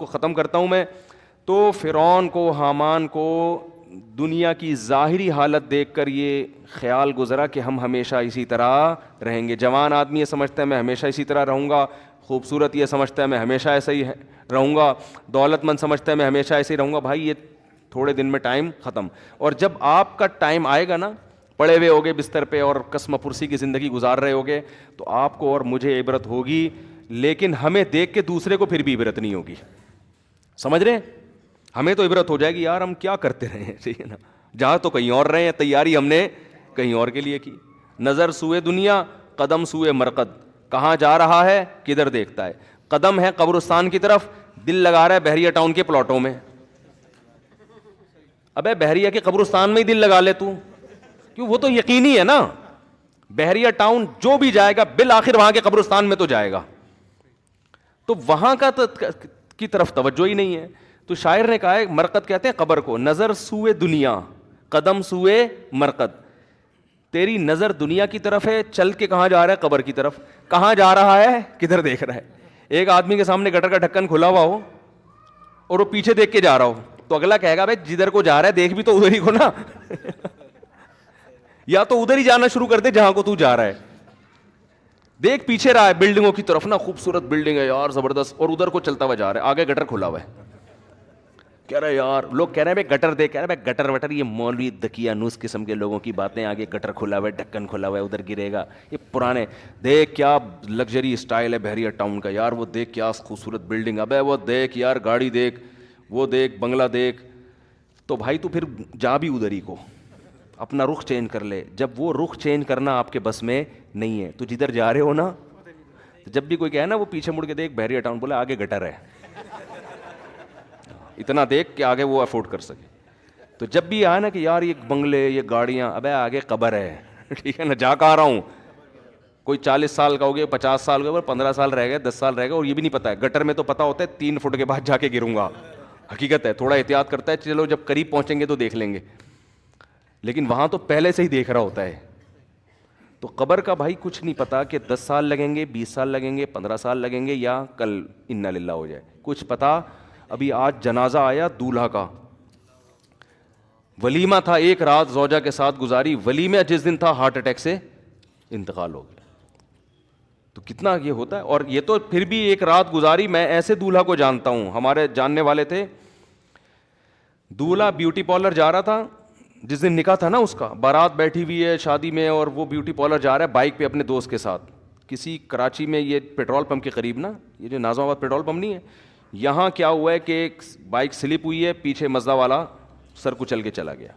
کو ختم کرتا ہوں میں. تو فرعون کو, حامان کو دنیا کی ظاہری حالت دیکھ کر یہ خیال گزرا کہ ہم ہمیشہ اسی طرح رہیں گے. جوان آدمی یہ سمجھتا ہے میں ہمیشہ اسی طرح رہوں گا, خوبصورت یہ سمجھتا ہے میں ہمیشہ ایسا ہی رہوں گا, دولت مند سمجھتا ہے میں ہمیشہ ایسے ہی رہوں گا. بھائی یہ تھوڑے دن میں ٹائم ختم. اور جب آپ کا ٹائم آئے گا نا, پڑے ہوئے ہوگے بستر پہ اور قسم پرسی کی زندگی گزار رہے ہوگے, تو آپ کو اور مجھے عبرت ہوگی, لیکن ہمیں دیکھ کے دوسرے کو پھر بھی عبرت نہیں ہوگی. سمجھ رہے ہیں؟ ہمیں تو عبرت ہو جائے گی یار ہم کیا کرتے رہے ہیں, ٹھیک ہے نا, جہاں تو کہیں اور رہے ہیں, تیاری ہم نے کہیں اور کے لیے کی. نظر سوئے دنیا, قدم سوئے مرقد, کہاں جا رہا ہے کدھر دیکھتا ہے. قدم ہے قبرستان کی طرف, دل لگا رہا ہے بحریہ ٹاؤن کے پلاٹوں میں. ابے بحریہ کے قبرستان میں ہی دل لگا لے تو, کیوں, وہ تو یقینی ہے نا, بحریہ ٹاؤن جو بھی جائے گا بالآخر وہاں کے قبرستان میں تو جائے گا, تو وہاں کا کی طرف توجہ ہی نہیں ہے. تو شاعر نے کہا ہے, مرقد کہتے ہیں قبر کو, نظر سوئے دنیا قدم سوئے مرقد. تیری نظر دنیا کی طرف ہے, چل کے کہاں جا رہا ہے, قبر کی طرف. کہاں جا رہا ہے, کدھر دیکھ رہا ہے. ایک آدمی کے سامنے گٹر کا ڈھکن کھلا ہوا ہو اور وہ پیچھے دیکھ کے جا رہا ہو, تو اگلا کہے گا بھائی جدھر کو جا رہا ہے دیکھ بھی تو ادھر ہی کو نا, یا تو ادھر ہی جانا شروع کر دے جہاں کو تو جا رہا ہے. دیکھ پیچھے رہا ہے بلڈنگوں کی طرف نا, خوبصورت بلڈنگ ہے یار زبردست, اور ادھر کو چلتا ہوا جا رہا ہے, آگے گٹر کھلا ہوا ہے. کہہ رہے یار, لوگ کہہ رہے ہیں بھائی گٹر دیکھ, کہہ رہے ہیں بھائی گٹر وٹر یہ مولوی دکیانوس قسم کے لوگوں کی باتیں, آگے گٹر کھلا ہوا ہے, ڈھکن کھلا ہوا ہے, ادھر گرے گا. یہ پرانے, دیکھ کیا لگژری اسٹائل ہے بحریہ ٹاؤن کا یار, وہ دیکھ کیا خوبصورت بلڈنگ, ابے وہ دیکھ یار گاڑی دیکھ, وہ دیکھ بنگلہ دیکھ. تو بھائی تو پھر جا بھی ادھر ہی کو, اپنا رخ چینج کر لے. جب وہ رخ چینج کرنا آپ کے بس میں نہیں ہے, تو جدھر جا رہے ہو نا, جب بھی کوئی کہے نا وہ پیچھے مڑ کے دیکھ بحریہ ٹاؤن, بولے آگے گٹر ہے, اتنا دیکھ کہ آگے وہ افورڈ کر سکے. تو جب بھی آئے نا کہ یار یہ بنگلے یہ گاڑیاں, ابے آگے قبر ہے, ٹھیک ہے نا, جا کہاں رہا ہوں. کوئی 40 سال کا ہو گیا, 50 سال کا, 15 سال رہ گئے, 10 سال رہ گئے, اور یہ بھی نہیں پتا ہے. گٹر میں تو پتا ہوتا ہے 3 فٹ کے بعد جا کے گروں گا, حقیقت ہے, تھوڑا احتیاط کرتا ہے, چلو جب قریب پہنچیں گے تو دیکھ لیں گے, لیکن وہاں تو پہلے سے ہی دیکھ رہا ہوتا ہے. تو قبر کا بھائی کچھ نہیں پتا کہ 10 سال لگیں گے, 20 سال لگیں گے, 15 سال لگیں گے, یا کل انا للہ ہو جائے, کچھ پتا. ابھی آج جنازہ آیا دولہا کا, ولیمہ تھا, ایک رات زوجہ کے ساتھ گزاری, ولیمہ جس دن تھا ہارٹ اٹیک سے انتقال ہو گیا. تو کتنا یہ ہوتا ہے. اور یہ تو پھر بھی ایک رات گزاری, میں ایسے دولہا کو جانتا ہوں, ہمارے جاننے والے تھے, دولہا بیوٹی پارلر جا رہا تھا, جس دن نکاح تھا نا اس کا, بارات بیٹھی ہوئی ہے شادی میں, اور وہ بیوٹی پارلر جا رہا ہے بائک پہ اپنے دوست کے ساتھ, کسی کراچی میں یہ پیٹرول پمپ کے قریب نا, یہ جو ناظم آباد پیٹرول پمپ نہیں ہے, یہاں کیا ہوا ہے کہ ایک بائک سلپ ہوئی ہے, پیچھے مزدہ والا سر کچل کے چلا گیا.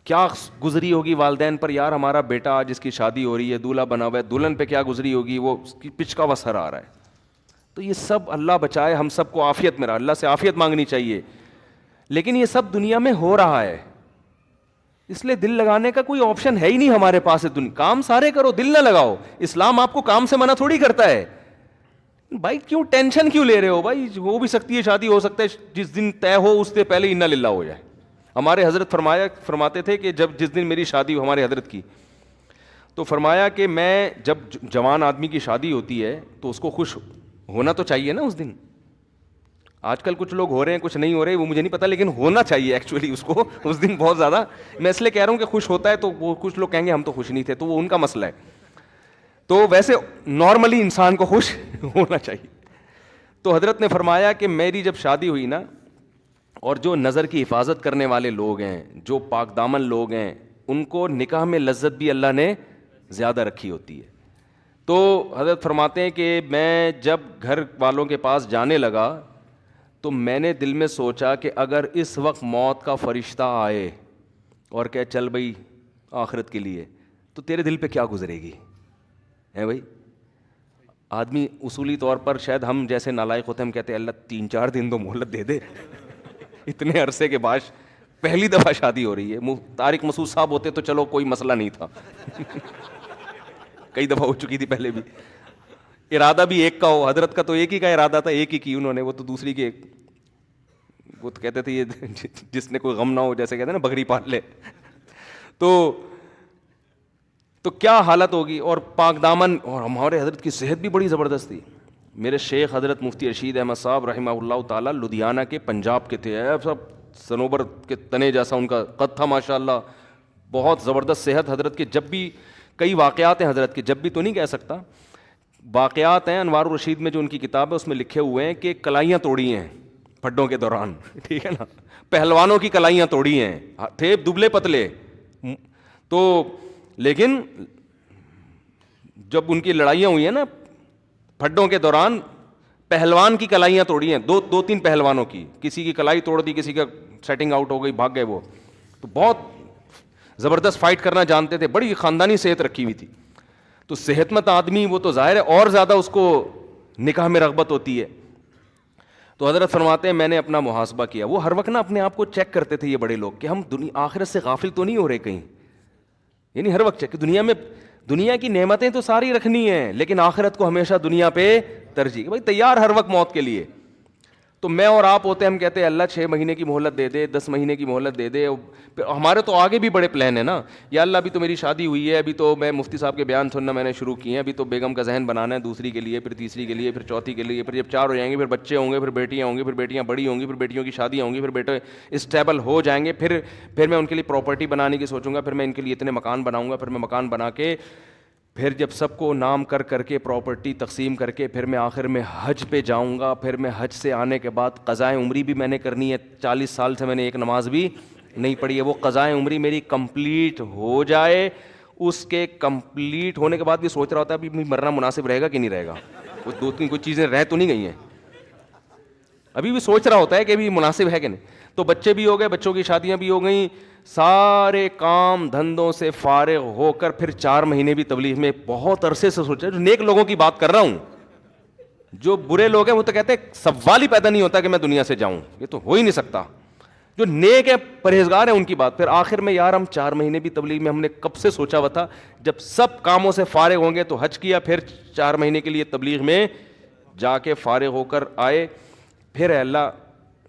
کیا گزری ہوگی والدین پر, یار ہمارا بیٹا آج اس کی شادی ہو رہی ہے, دولہا بنا ہوا ہے, دلہن پہ کیا گزری ہوگی, وہ اس کی پچکا ہوا سر آ رہا ہے. تو یہ سب اللہ بچائے ہم سب کو عافیت میں رہا, اللہ سے عافیت مانگنی چاہیے, لیکن یہ سب دنیا میں ہو رہا ہے, اس لیے دل لگانے کا کوئی آپشن ہے ہی نہیں ہمارے پاس. کام سارے کرو, دل نہ لگاؤ. اسلام آپ کو کام سے منع تھوڑی کرتا ہے. بھائی کیوں ٹینشن کیوں لے رہے ہو بھائی, ہو بھی سکتی ہے شادی, ہو سکتا ہے جس دن طے ہو اس سے پہلے انا للہ ہو جائے. ہمارے حضرت فرماتے تھے کہ جس دن میری شادی ہو, ہمارے حضرت کی, تو فرمایا کہ میں جب جوان آدمی کی شادی ہوتی ہے تو اس کو خوش ہونا تو چاہیے نا اس دن. آج کل کچھ لوگ ہو رہے ہیں کچھ نہیں ہو رہے, وہ مجھے نہیں پتا, لیکن ہونا چاہیے ایکچولی اس کو اس دن بہت زیادہ. میں اس لیے کہہ رہا ہوں کہ خوش ہوتا ہے تو وہ کچھ لوگ کہیں گے ہم تو خوش نہیں تھے, تو وہ ان کا مسئلہ ہے. تو ویسے نارملی انسان کو خوش ہونا چاہیے. تو حضرت نے فرمایا کہ میری جب شادی ہوئی نا, اور جو نظر کی حفاظت کرنے والے لوگ ہیں, جو پاک دامن لوگ ہیں, ان کو نکاح میں لذت بھی اللہ نے زیادہ رکھی ہوتی ہے. تو حضرت فرماتے ہیں کہ میں جب گھر والوں کے پاس جانے لگا تو میں نے دل میں سوچا کہ اگر اس وقت موت کا فرشتہ آئے اور کہ چل بھائی آخرت کے لیے, تو تیرے دل پہ کیا گزرے گی ہے بھائی. آدمی اصولی طور پر شاید ہم جیسے نالائق ہوتے ہیں, ہم کہتے ہیں اللہ 3-4 دن تو مہلت دے دے, اتنے عرصے کے بعد پہلی دفعہ شادی ہو رہی ہے. طارق مسعود صاحب ہوتے تو چلو کوئی مسئلہ نہیں تھا, کئی دفعہ ہو چکی تھی پہلے بھی. ارادہ بھی ایک کا ہو, حضرت کا تو ایک ہی کا ارادہ تھا, ایک ہی کی انہوں نے, وہ تو دوسری کے, وہ تو کہتے تھے یہ جس نے کوئی غم نہ ہو, جیسے کہتے ہیں نا بکری پال لے. تو کیا حالت ہوگی. اور پاک دامن, اور ہمارے حضرت کی صحت بھی بڑی زبردست تھی, میرے شیخ حضرت مفتی رشید احمد صاحب رحمہ اللہ تعالیٰ لدھیانہ کے پنجاب کے تھے، سب صنوبر کے تنے جیسا ان کا قد تھا ماشاء اللہ، بہت زبردست صحت حضرت کے. جب بھی کئی واقعات ہیں حضرت کے، جب بھی تو نہیں کہہ سکتا، واقعات ہیں انوار الرشید میں جو ان کی کتاب ہے اس میں لکھے ہوئے ہیں کہ کلائیاں توڑی ہیں پھڈوں کے دوران، ٹھیک ہے نا، پہلوانوں کی کلائیاں توڑی ہیں، تھے دبلے پتلے تو، لیکن جب ان کی لڑائیاں ہوئی ہیں نا پھڈوں کے دوران، پہلوان کی کلائیاں توڑی ہیں، دو تین پہلوانوں کی، کسی کی کلائی توڑ دی، کسی کا سیٹنگ آؤٹ ہو گئی، بھاگ گئے وہ. تو بہت زبردست فائٹ کرنا جانتے تھے، بڑی خاندانی صحت رکھی ہوئی تھی. تو صحت مند آدمی وہ تو ظاہر ہے اور زیادہ اس کو نکاح میں رغبت ہوتی ہے. تو حضرت فرماتے ہیں میں نے اپنا محاسبہ کیا. وہ ہر وقت نا اپنے آپ کو چیک کرتے تھے یہ بڑے لوگ کہ ہم آخرت سے غافل تو نہیں ہو رہے کہیں، یعنی ہر وقت چیک کہ دنیا کی نعمتیں تو ساری رکھنی ہیں لیکن آخرت کو ہمیشہ دنیا پہ ترجیح، بھائی تیار ہر وقت موت کے لیے. تو میں اور آپ ہوتے ہم کہتے ہیں اللہ 6 مہینے کی مہلت دے دے، 10 مہینے کی مہلت دے دے. ہمارے تو آگے بھی بڑے پلان ہیں نا، یا اللہ ابھی تو میری شادی ہوئی ہے، ابھی تو میں مفتی صاحب کے بیان سننا میں نے شروع کیے ہیں، ابھی تو بیگم کا ذہن بنانا ہے دوسری کے لیے، پھر تیسری کے لیے، پھر چوتھی کے لیے، پھر جب 4 ہو جائیں گے پھر بچے ہوں گے، پھر بیٹیاں ہوں گی، پھر بیٹیاں بڑی ہوں گی، پھر بیٹیوں کی شادیاں ہوں گی، پھر بیٹے اسٹیبل ہو جائیں گے، پھر میں ان کے لیے پراپرٹی بنانے کی سوچوں گا، پھر میں ان کے لیے اتنے مکان بناؤں گا، پھر میں مکان بنا کے پھر جب سب کو نام کر کے پراپرٹی تقسیم کر کے پھر میں آخر میں حج پہ جاؤں گا. پھر میں حج سے آنے کے بعد قضائے عمری بھی میں نے کرنی ہے. 40 سال سے میں نے ایک نماز بھی نہیں پڑھی ہے. وہ قضائے عمری میری کمپلیٹ ہو جائے. اس کے کمپلیٹ ہونے کے بعد بھی سوچ رہا ہوتا ہے ابھی مرنا مناسب رہے گا کہ نہیں رہے گا. وہ 2-3 کوئی چیزیں رہ تو نہیں گئی ہیں, ابھی بھی سوچ رہا ہوتا ہے کہ ابھی مناسب ہے کہ نہیں. تو بچے بھی ہو گئے, بچوں کی شادیاں بھی ہو گئیں, سارے کام دھندوں سے فارغ ہو کر پھر 4 مہینے بھی تبلیغ میں بہت عرصے سے سوچا. جو نیک لوگوں کی بات کر رہا ہوں, جو برے لوگ ہیں وہ تو کہتے ہیں سوال ہی پیدا نہیں ہوتا کہ میں دنیا سے جاؤں, یہ تو ہو ہی نہیں سکتا. جو نیک ہے پرہیزگار ہیں ان کی بات. پھر آخر میں یار ہم 4 مہینے بھی تبلیغ میں ہم نے کب سے سوچا ہوا تھا, جب سب کاموں سے فارغ ہوں گے تو حج کیا, پھر 4 مہینے کے لیے تبلیغ میں جا کے فارغ ہو کر آئے. پھر اے اللہ,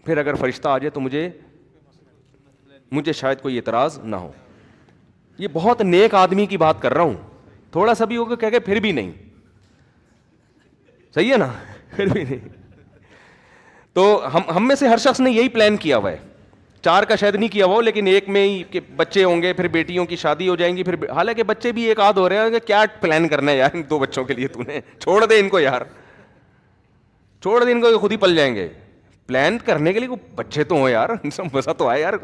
پھر اگر فرشتہ آ جائے تو مجھے شاید کوئی اعتراض نہ ہو. یہ بہت نیک آدمی کی بات کر رہا ہوں, تھوڑا سا بھی ہوگا کہہ کے پھر بھی نہیں, صحیح ہے نا, پھر بھی نہیں. تو ہم میں سے ہر شخص نے یہی پلان کیا ہوا ہے. 4 کا شاید نہیں کیا ہوا, لیکن ایک میں ہی کہ بچے ہوں گے, پھر بیٹیوں کی شادی ہو جائیں گی, پھر حالانکہ بچے بھی ایک آدھ ہو رہے ہیں. کیا پلان کرنا ہے یار ان 2 بچوں کے لیے, تو نے چھوڑ دے ان کو یار, چھوڑ دے ان کو, خود ہی پل جائیں گے. پلان کرنے کے لیے بچے تو ہوں یار, مزہ تو آئے یار.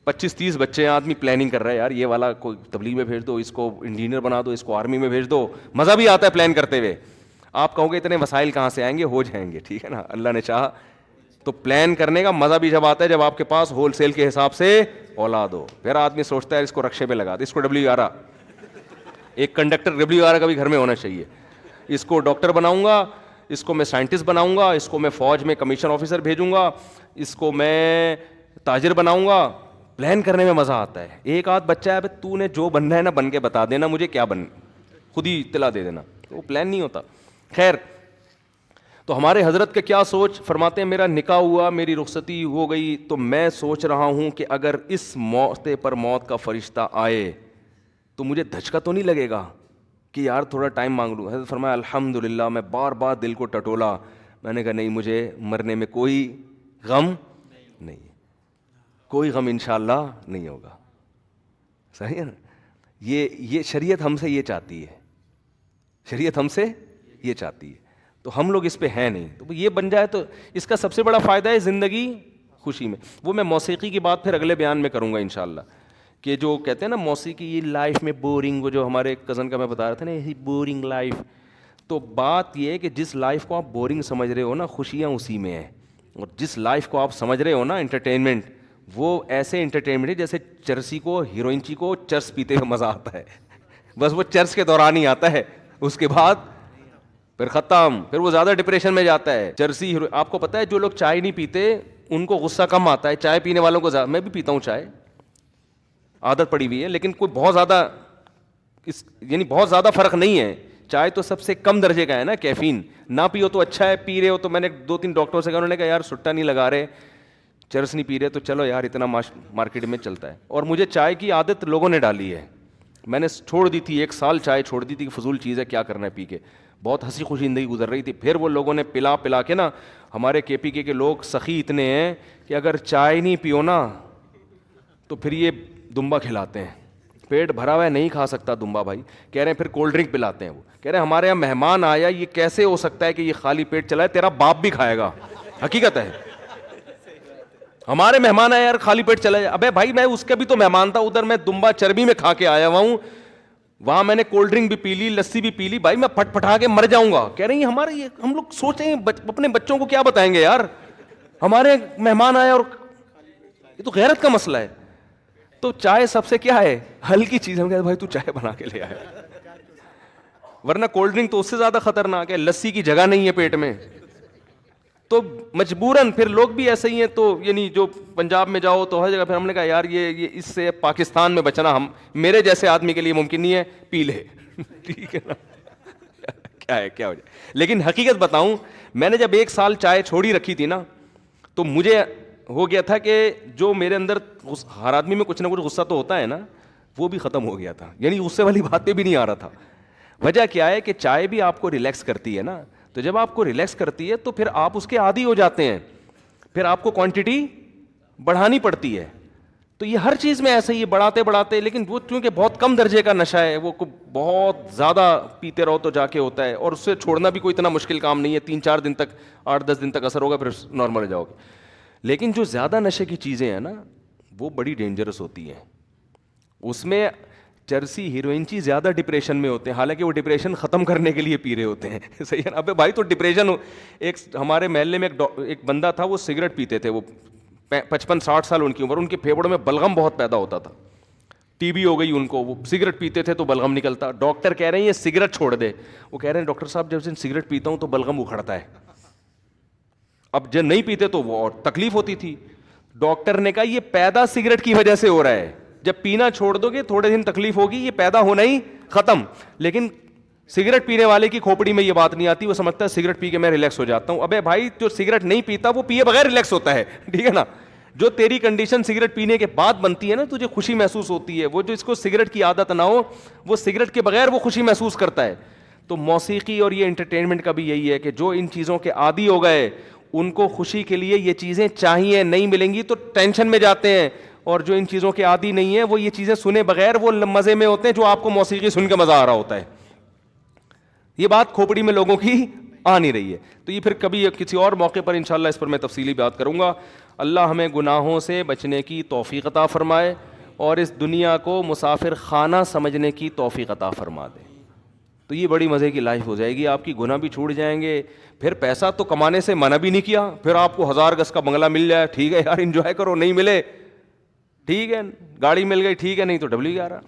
25-30 بچے ہیں, آدمی پلاننگ کر رہا ہے یار, یہ والا کوئی تبلیغ میں بھیج دو, اس کو انجینئر بنا دو, اس کو آرمی میں بھیج دو. مزہ بھی آتا ہے پلان کرتے ہوئے. آپ کہو گے اتنے وسائل کہاں سے آئیں گے, ہو جائیں گے, ٹھیک ہے نا, اللہ نے چاہا. تو پلان کرنے کا مزہ بھی جب آتا ہے جب آپ کے پاس ہول سیل کے حساب سے اولاد ہو. پھر آدمی سوچتا ہے اس کو رکشے پہ لگا دے, اس کو WR, ایک کنڈکٹر WR کا بھی گھر میں ہونا چاہیے. اس کو ڈاکٹر بناؤں گا, اس کو میں سائنٹسٹ بناؤں گا, اس کو میں فوج میں کمیشن آفیسر بھیجوں گا, اس کو میں تاجر بناؤں گا. پلان کرنے میں مزہ آتا ہے. ایک آدھ بچہ ہے, تو نے جو بننا ہے نا بن کے بتا دینا, مجھے کیا خود ہی اطلاع دے دینا. وہ پلان نہیں ہوتا. خیر, تو ہمارے حضرت کا کیا سوچ, فرماتے ہیں میرا نکاح ہوا, میری رخصتی ہو گئی, تو میں سوچ رہا ہوں کہ اگر اس موقع پر موت کا فرشتہ آئے تو مجھے دھچکا تو نہیں لگے گا کہ یار تھوڑا ٹائم مانگ لوں. حضرت فرمایا الحمدللہ. میں بار بار دل کو ٹٹولا, میں نے کہا نہیں, مجھے مرنے میں کوئی غم نہیں, کوئی غم انشاءاللہ نہیں ہوگا. صحیح ہے نا. یہ شریعت ہم سے یہ چاہتی ہے, شریعت ہم سے یہ چاہتی ہے. تو ہم لوگ اس پہ ہیں نہیں. تو یہ بن جائے تو اس کا سب سے بڑا فائدہ ہے زندگی خوشی میں. وہ میں موسیقی کی بات پھر اگلے بیان میں کروں گا انشاءاللہ, کہ جو کہتے ہیں نا موسیقی یہ لائف میں بورنگ, وہ جو ہمارے کزن کا میں بتا رہا تھا نا, یہ بورنگ لائف. تو بات یہ ہے کہ جس لائف کو آپ بورنگ سمجھ رہے ہو نا, خوشیاں اسی میں ہیں. اور جس لائف کو آپ سمجھ رہے ہو نا انٹرٹینمنٹ, وہ ایسے انٹرٹینمنٹ ہے جیسے چرسی کو, ہیروئنچی کو چرس پیتے ہوئے مزہ آتا ہے. بس وہ چرس کے دوران ہی آتا ہے, اس کے بعد پھر ختم. پھر وہ زیادہ ڈپریشن میں جاتا ہے. چرسی آپ کو پتہ ہے جو لوگ چائے نہیں پیتے ان کو غصہ کم آتا ہے, چائے پینے والوں کو میں بھی پیتا ہوں چائے, عادت پڑی ہوئی ہے, لیکن کوئی بہت زیادہ یعنی بہت زیادہ فرق نہیں ہے. چائے تو سب سے کم درجے کا ہے نا, کیفین. نہ پیو تو اچھا ہے, پی رہے ہو تو میں نے 2-3 ڈاکٹروں سے کہا, انہوں نے کہا یار سٹا نہیں لگا رہے, چرس نہیں پی رہے, تو چلو یار اتنا مارکیٹ میں چلتا ہے. اور مجھے چائے کی عادت لوگوں نے ڈالی ہے. میں نے چھوڑ دی تھی, 1 سال چائے چھوڑ دی تھی کہ فضول چیز ہے, کیا کرنا ہے پی کے. بہت ہنسی خوشی زندگی گزر رہی تھی. پھر وہ لوگوں نے پلا پلا کے نا, ہمارے کے پی کے لوگ سخی اتنے ہیں کہ اگر چائے نہیں پیو نا تو پھر یہ دمبا کھلاتے ہیں. پیٹ بھرا ہوا ہے نہیں کھا سکتا دمبا بھائی, کہہ رہے ہیں پھر کولڈ ڈرنک پلاتے ہیں. وہ کہہ رہے ہیں ہمارے یہاں مہمان آیا, یہ کیسے ہو سکتا ہے کہ یہ خالی پیٹ چلا ہے, تیرا باپ بھی کھائے گا. حقیقت ہے, ہمارے مہمان آئے یار خالی پیٹ چلا جائے. ابے بھائی میں اس کا بھی تو مہمان تھا, ادھر میں دمبا چربی میں کھا کے آیا ہوا ہوں, وہاں میں نے کولڈ ڈرنک بھی پی لی, لسی بھی پی لی, بھائی میں پھٹ پھٹا کے مر جاؤں گا. کہہ رہے ہیں ہمارے یہ ہم لوگ سوچیں اپنے بچوں کو کیا بتائیں گے یار, ہمارے مہمان آئے اور یہ تو غیرت کا مسئلہ ہے. تو چائے سب سے کیا ہے, ہلکی چیز. ہم کہتے ہیں بھائی تو چائے بنا کے لے آئے, ورنہ کولڈ ڈرنک تو اس سے زیادہ خطرناک ہے, لسی کی جگہ نہیں ہے پیٹ میں. تو مجبوراً پھر لوگ بھی ایسے ہی ہیں. تو یعنی جو پنجاب میں جاؤ تو ہر جگہ, پھر ہم نے کہا یار یہ اس سے پاکستان میں بچنا ہم میرے جیسے آدمی کے لیے ممکن نہیں ہے, پی لے. ٹھیک ہے نا, کیا ہے کیا ہو جائے. لیکن حقیقت بتاؤں, میں نے جب 1 سال چائے چھوڑی رکھی تھی نا, تو مجھے ہو گیا تھا کہ جو میرے اندر, ہر آدمی میں کچھ نہ کچھ غصہ تو ہوتا ہے نا, وہ بھی ختم ہو گیا تھا. یعنی غصے والی بات پہ بھی نہیں آ رہا تھا. وجہ کیا ہے کہ چائے بھی آپ کو ریلیکس کرتی ہے نا, تو جب آپ کو ریلیکس کرتی ہے تو پھر آپ اس کے عادی ہو جاتے ہیں, پھر آپ کو کوانٹٹی بڑھانی پڑتی ہے. تو یہ ہر چیز میں ایسا ہی ہے, بڑھاتے بڑھاتے, لیکن وہ کیونکہ بہت کم درجے کا نشہ ہے, وہ بہت زیادہ پیتے رہو تو جا کے ہوتا ہے, اور اس سے چھوڑنا بھی کوئی اتنا مشکل کام نہیں ہے. 3-4 دن تک, 8-10 دن تک اثر ہوگا, پھر نارمل ہو جاؤ گے. لیکن جو زیادہ نشے کی چیزیں ہیں نا, وہ بڑی ڈینجرس ہوتی ہیں. اس میں چرسی ہیروئن زیادہ ڈپریشن میں ہوتے ہیں, حالانکہ وہ ڈپریشن ختم کرنے کے لیے پی رہے ہوتے ہیں. صحیح ہے نا. ابے بھائی تو ڈپریشن ایک ہمارے محلے میں ایک بندہ تھا, وہ سگریٹ پیتے تھے, وہ 55-60 سال ان کی عمر, ان کے پھیپھڑوں میں بلغم بہت پیدا ہوتا تھا, ٹی بی ہو گئی ان کو, وہ سگریٹ پیتے تھے تو بلغم نکلتا. ڈاکٹر کہہ رہے ہیں یہ سگریٹ چھوڑ دے. وہ کہہ رہے ہیں ڈاکٹر صاحب جب سے سگریٹ پیتا ہوں تو بلغم اکھڑتا ہے. اب جب نہیں پیتے تو وہ اور تکلیف ہوتی تھی. ڈاکٹر نے کہا یہ پیدا سگریٹ کی وجہ سے ہو رہا ہے, جب پینا چھوڑ دو گے تھوڑے دن تکلیف ہوگی, یہ پیدا ہونا ہی ختم. لیکن سگریٹ پینے والے کی کھوپڑی میں یہ بات نہیں آتی, وہ سمجھتا ہے سگریٹ پی کے میں ریلیکس ہو جاتا ہوں. ابے بھائی جو سگریٹ نہیں پیتا وہ پیے بغیر ریلیکس ہوتا ہے. ٹھیک ہے نا. جو تیری کنڈیشن سگریٹ پینے کے بعد بنتی ہے نا, تجھے خوشی محسوس ہوتی ہے, وہ جو اس کو سگریٹ کی عادت نہ ہو, وہ سگریٹ کے بغیر وہ خوشی محسوس کرتا ہے. تو موسیقی اور یہ انٹرٹینمنٹ کا بھی یہی ہے کہ جو ان چیزوں کے عادی ہو گئے, ان کو خوشی کے لیے یہ چیزیں چاہیے, نہیں ملیں گی تو ٹینشن میں جاتے ہیں. اور جو ان چیزوں کے عادی نہیں ہیں, وہ یہ چیزیں سنے بغیر وہ مزے میں ہوتے ہیں, جو آپ کو موسیقی سن کے مزہ آ رہا ہوتا ہے. یہ بات کھوپڑی میں لوگوں کی آ نہیں رہی ہے. تو یہ پھر کبھی کسی اور موقع پر انشاءاللہ اس پر میں تفصیلی بات کروں گا. اللہ ہمیں گناہوں سے بچنے کی توفیق عطا فرمائے, اور اس دنیا کو مسافر خانہ سمجھنے کی توفیق عطا فرما دے. تو یہ بڑی مزے کی لائف ہو جائے گی, آپ کی گناہ بھی چھوٹ جائیں گے. پھر پیسہ تو کمانے سے منع بھی نہیں کیا, پھر آپ کو 1000 گز کا بنگلہ مل جائے, ٹھیک ہے یار انجوائے کرو, نہیں ملے ٹھیک ہے, گاڑی مل گئی ٹھیک ہے, نہیں تو 11